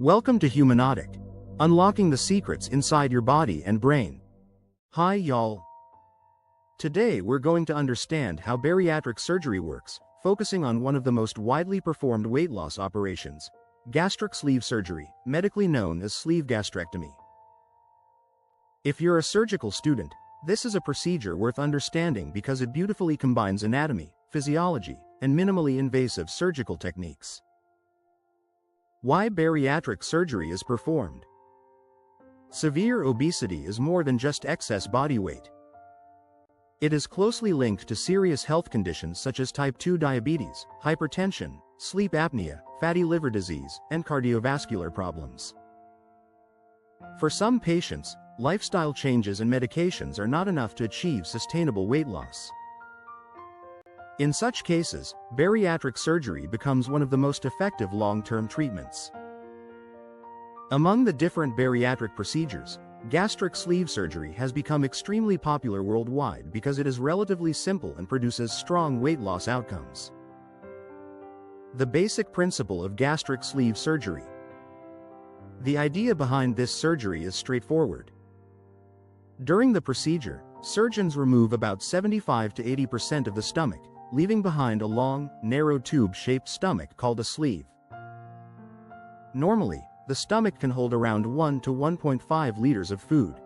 Welcome to Humanautic, unlocking the secrets inside your body and brain. Hi y'all. Today we're going to understand how bariatric surgery works, focusing on one of the most widely performed weight loss operations, gastric sleeve surgery, medically known as sleeve gastrectomy. If you're a surgical student, this is a procedure worth understanding because it beautifully combines anatomy, physiology, and minimally invasive surgical techniques. Why bariatric surgery is performed? Severe obesity is more than just excess body weight. It is closely linked to serious health conditions such as type 2 diabetes, hypertension, sleep apnea, fatty liver disease, and cardiovascular problems. For some patients, lifestyle changes and medications are not enough to achieve sustainable weight loss. In such cases, bariatric surgery becomes one of the most effective long-term treatments. Among the different bariatric procedures, gastric sleeve surgery has become extremely popular worldwide because it is relatively simple and produces strong weight loss outcomes. The basic principle of gastric sleeve surgery. The idea behind this surgery is straightforward. During the procedure, surgeons remove about 75 to 80% of the stomach, leaving behind a long, narrow tube-shaped stomach called a sleeve. Normally, the stomach can hold around 1 to 1.5 liters of food.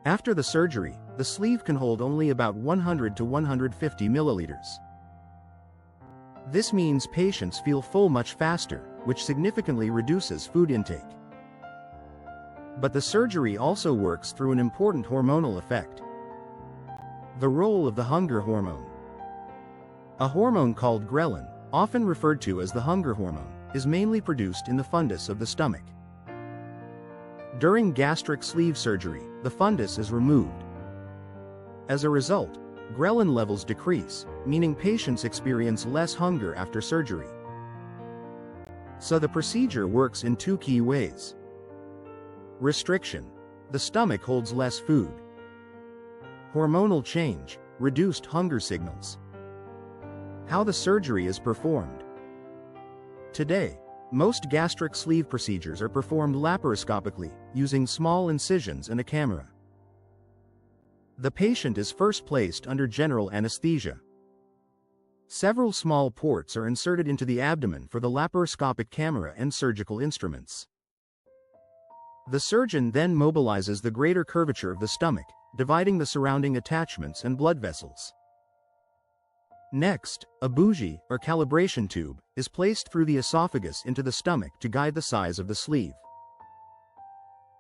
After the surgery, the sleeve can hold only about 100 to 150 milliliters. This means patients feel full much faster, which significantly reduces food intake. But the surgery also works through an important hormonal effect. The role of the hunger hormone. A hormone called ghrelin, often referred to as the hunger hormone, is mainly produced in the fundus of the stomach. During gastric sleeve surgery, the fundus is removed. As a result, ghrelin levels decrease, meaning patients experience less hunger after surgery. So the procedure works in two key ways. Restriction. The stomach holds less food. Hormonal change. Reduced hunger signals. How the surgery is performed. Today, most gastric sleeve procedures are performed laparoscopically, using small incisions and a camera. The patient is first placed under general anesthesia. Several small ports are inserted into the abdomen for the laparoscopic camera and surgical instruments. The surgeon then mobilizes the greater curvature of the stomach, dividing the surrounding attachments and blood vessels. Next, a bougie, or calibration tube, is placed through the esophagus into the stomach to guide the size of the sleeve.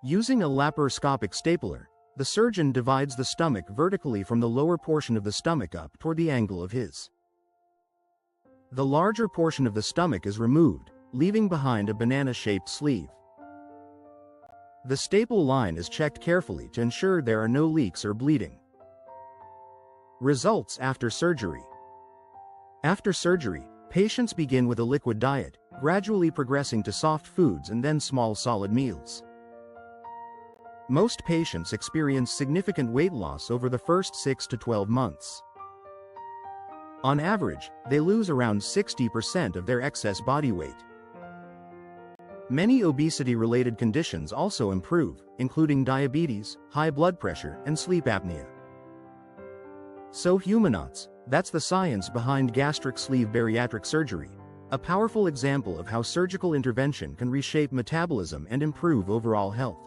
Using a laparoscopic stapler, the surgeon divides the stomach vertically from the lower portion of the stomach up toward the angle of his. The larger portion of the stomach is removed, leaving behind a banana-shaped sleeve. The staple line is checked carefully to ensure there are no leaks or bleeding. Results after surgery. After surgery, patients begin with a liquid diet, gradually progressing to soft foods and then small solid meals. Most patients experience significant weight loss over the first 6 to 12 months. On average, they lose around 60% of their excess body weight. Many obesity-related conditions also improve, including diabetes, high blood pressure, and sleep apnea. So Humanauts, that's the science behind gastric sleeve bariatric surgery, a powerful example of how surgical intervention can reshape metabolism and improve overall health.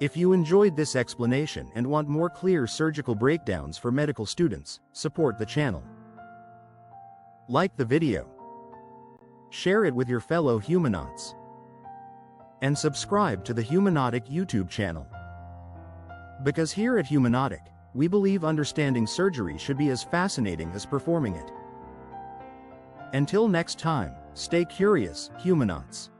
If you enjoyed this explanation and want more clear surgical breakdowns for medical students, support the channel. Like the video. Share it with your fellow Humanauts. And subscribe to the Humanautic YouTube channel. Because here at Humanautic, we believe understanding surgery should be as fascinating as performing it. Until next time, stay curious, Humanauts.